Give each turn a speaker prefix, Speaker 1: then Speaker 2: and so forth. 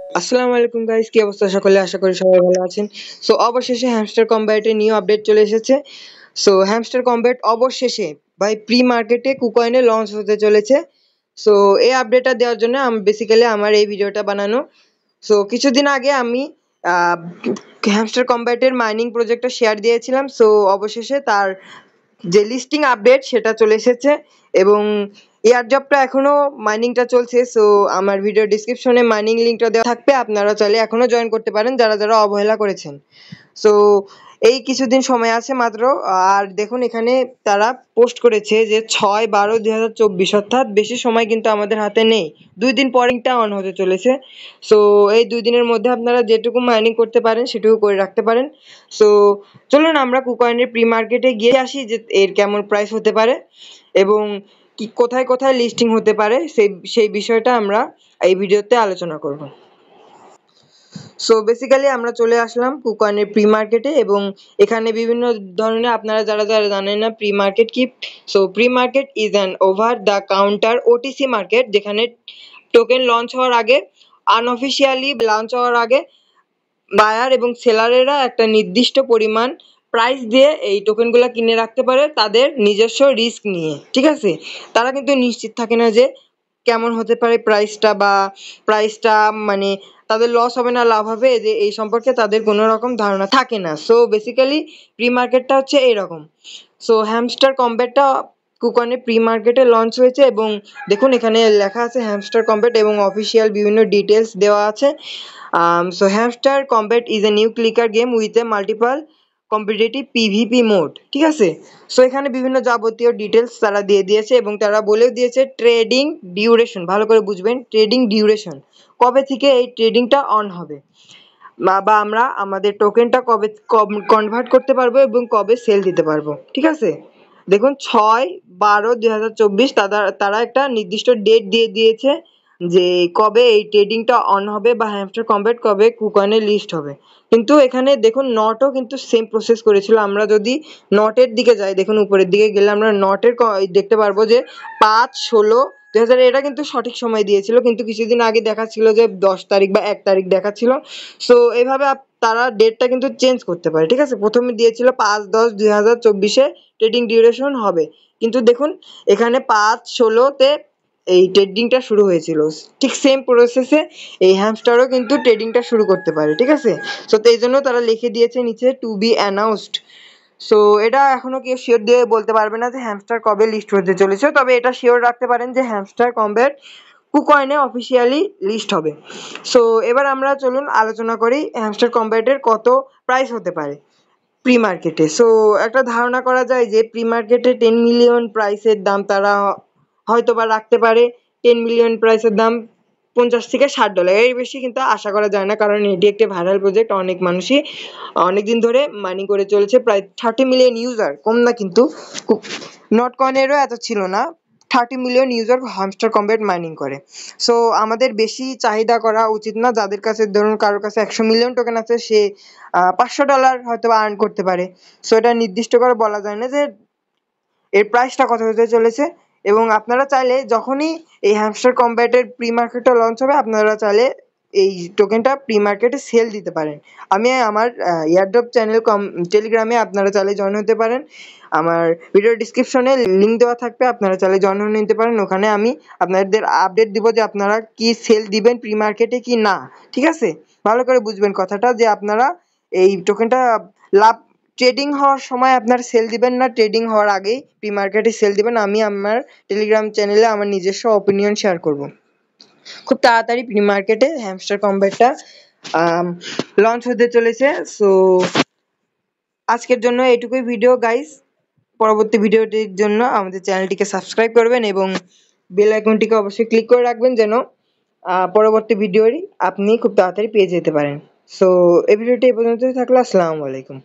Speaker 1: আসসালামু আলাইকুম গাইস, কি অবস্থা সকলে? আশা করি সবাই ভালো আছেন। সো অবশেষে হ্যামস্টার কম্ব্যাটের নিউ আপডেট চলে এসেছে। সো হ্যামস্টার কম্ব্যাট অবশেষে ভাই প্রি মার্কেটে কুকয়েনে লঞ্চ হতে চলেছে। সো এই আপডেটটা দেওয়ার জন্য আমি বেসিক্যালি আমার এই ভিডিওটা বানানো। সো কিছুদিন আগে আমি আহ, হ্যামস্টার কম্ব্যাটের মাইনিং প্রজেক্টটা শেয়ার দিয়েছিলাম। সো অবশেষে তার যে লিস্টিং আপডেট সেটা চলে এসেছে এবং এয়ারড্রপটা এখনো মাইনিংটা চলছে। সো আমার ভিডিও ডিসক্রিপশনে মাইনিং লিঙ্কটা দেওয়া থাকবে, আপনারা চাইলে এখনো জয়েন করতে পারেন যারা যারা অবহেলা করেছেন। সো এই কিছুদিন সময় আছে মাত্র। আর দেখুন এখানে তারা পোস্ট করেছে যে 6/12/2024, অর্থাৎ বেশি সময় কিন্তু আমাদের হাতে নেই। 2 দিন পরেটা অন হতে চলেছে। সো এই 2 দিনের মধ্যে আপনারা যেটুকু মাইনিং করতে পারেন সেটুকু করে রাখতে পারেন। সো চলুন আমরা কুকয়েনের প্রি মার্কেটে গিয়ে আসি যে এর কেমন প্রাইস হতে পারে এবং কি কোথায় কোথায় লিস্টিং হতে পারে সেই সেই বিষয়টা আমরা এই ভিডিওতে আলোচনা করব। সো বেসিক্যালি আমরা চলে আসলাম কুকয়েনের প্রি মার্কেটে এবং এখানে বিভিন্ন ধরনের, আপনারা যারা যারা জানেন না প্রি মার্কেট কি। So pre market is an over the counter OTC market, যেখানে টোকেন লঞ্চ হওয়ার আগে, আনঅফিসিয়ালি লঞ্চ হওয়ার আগে বায়ার এবং সেলারেরা একটা নির্দিষ্ট পরিমাণ প্রাইস দিয়ে এই টোকেনগুলো কিনে রাখতে পারে তাদের নিজস্ব রিস্ক নিয়ে। ঠিক আছে, তারা কিন্তু নিশ্চিত থাকে না যে কেমন হতে পারে প্রাইসটা, বা প্রাইসটা মানে তাদের লস হবে না লাভ হবে, যে এই সম্পর্কে তাদের কোনো রকম ধারণা থাকে না। সো বেসিক্যালি প্রি মার্কেটটা হচ্ছে এইরকম। সো হ্যামস্টার কম্ব্যাটটা কুকনে প্রি মার্কেটে লঞ্চ হয়েছে এবং দেখুন এখানে লেখা আছে হ্যামস্টার কম্ব্যাট এবং অফিসিয়াল বিভিন্ন ডিটেলস দেওয়া আছে। So Hamster Combat is a new clicker game with a multiple competitive PvP mode, ঠিক আছে। সো এখানে বিভিন্ন যাবতীয় ডিটেলস তারা দিয়ে দিয়েছে এবং তারা বলেও দিয়েছে ট্রেডিং ডিউরেশন, ভালো করে বুঝবেন ট্রেডিং ডিউরেশন, কবে থেকে এই ট্রেডিংটা অন হবে বা আমরা আমাদের টোকেনটা কবে কনভার্ট করতে পারবো এবং কবে সেল দিতে পারবো। ঠিক আছে, দেখুন 6/12/2024 তারা তারা একটা নির্দিষ্ট ডেট দিয়ে দিয়েছে যে কবে এই ট্রেডিংটা অন হবে বা হ্যামস্টার কম্ব্যাট কবে কুকয়েনে লিস্ট হবে। কিন্তু এখানে দেখুন নটও কিন্তু সেম প্রসেস করেছিল। আমরা যদি নটের দিকে যাই, দেখুন উপরের দিকে গেলে আমরা নটের দেখতে পারবো যে 5/16/2000 এটা কিন্তু সঠিক সময় দিয়েছিল, কিন্তু কিছুদিন আগে দেখাচ্ছিল যে 10 তারিখ বা 1 তারিখ দেখাচ্ছিল। সো এইভাবে তারা ডেটটা কিন্তু চেঞ্জ করতে পারে। ঠিক আছে, প্রথমে দিয়েছিল 5/10/2024 ট্রেডিং ডিউরেশন হবে, কিন্তু দেখুন এখানে 5/16-তে এই ট্রেডিংটা শুরু হয়েছিল। ঠিক সেম প্রসেসে এই হ্যামস্টারও কিন্তু ট্রেডিংটা শুরু করতে পারে। ঠিক আছে, সো তো এই জন্য তারা লিখে দিয়েছে নিচে টু বি অ্যানাউন্সড। সো এটা এখনো কেউ শিওর দিয়ে বলতে পারবে না যে হ্যামস্টার কবে লিস্ট হতে চলেছে, তবে এটা শিওর রাখতে পারেন যে হ্যামস্টার কম্ব্যাট কুকয়েনে অফিসিয়ালি লিস্ট হবে। সো এবার আমরা চলুন আলোচনা করি হ্যামস্টার কম্ব্যাটের কত প্রাইস হতে পারে প্রি মার্কেটে। সো একটা ধারণা করা যায় যে প্রি মার্কেটে 10 মিলিয়ন প্রাইসের দাম তারা হয়তো বা রাখতে পারে। 10 মিলিয়ন প্রাইসের দাম $50 থেকে $60, এর বেশি কিন্তু আশা করা যায় না, কারণ এটি একটি ভাইরাল প্রজেক্ট। অনেক মানুষই অনেকদিন ধরে মাইনিং করে চলেছে, প্রায় 30 মিলিয়ন ইউজার, কম না কিন্তু। নট কয়েনেরও এত ছিল না, 30 million user hamster combat mining করে। সো আমাদের বেশি চাহিদা করা উচিত না। যাদের কাছে ধরুন কারোর কাছে 100 মিলিয়ন টোকেন আছে, সে $500 হয়তো বা আর্ন করতে পারে। সো এটা নির্দিষ্ট করে বলা যায় না যে এর প্রাইসটা কত হতে চলেছে। এবং আপনারা চাইলে যখনই এই হ্যামস্টার কম্ব্যাটের প্রি মার্কেটটা লঞ্চ হবে, আপনারা চাইলে এই টোকেনটা প্রি মার্কেটে সেল দিতে পারেন। আমি আমার এয়ারড্রপ চ্যানেল টেলিগ্রামে আপনারা চাইলে জয়েন হতে পারেন। আমার ভিডিও ডিসক্রিপশনে লিঙ্ক দেওয়া থাকবে, আপনারা চাইলে জয়েন হয়ে নিতে পারেন। ওখানে আমি আপনাদের আপডেট দিব যে আপনারা কি সেল দিবেন প্রি মার্কেটে কি না। ঠিক আছে, ভালো করে বুঝবেন কথাটা যে আপনারা এই টোকেনটা লাভ ট্রেডিং হওয়ার সময় আপনার সেল দিবেন না, ট্রেডিং হওয়ার আগেই প্রি মার্কেটে সেল দিবেন। আমি আমার টেলিগ্রাম চ্যানেলে আমার নিজস্ব অপিনিয়ন শেয়ার করব। খুব তাড়াতাড়ি প্রি মার্কেটে হ্যামস্টার কম্ব্যাটটা লঞ্চ হতে চলেছে। সো আজকের জন্য এটুকুই ভিডিও গাইস। পরবর্তী ভিডিওটির জন্য আমাদের চ্যানেলটিকে সাবস্ক্রাইব করবেন এবং বেল আইকনটিকে অবশ্যই ক্লিক করে রাখবেন যেন পরবর্তী ভিডিওটি আপনি খুব তাড়াতাড়ি পেয়ে যেতে পারেন। সো এই ভিডিওটি এই পর্যন্তই থাকলো। আসসালামু আলাইকুম।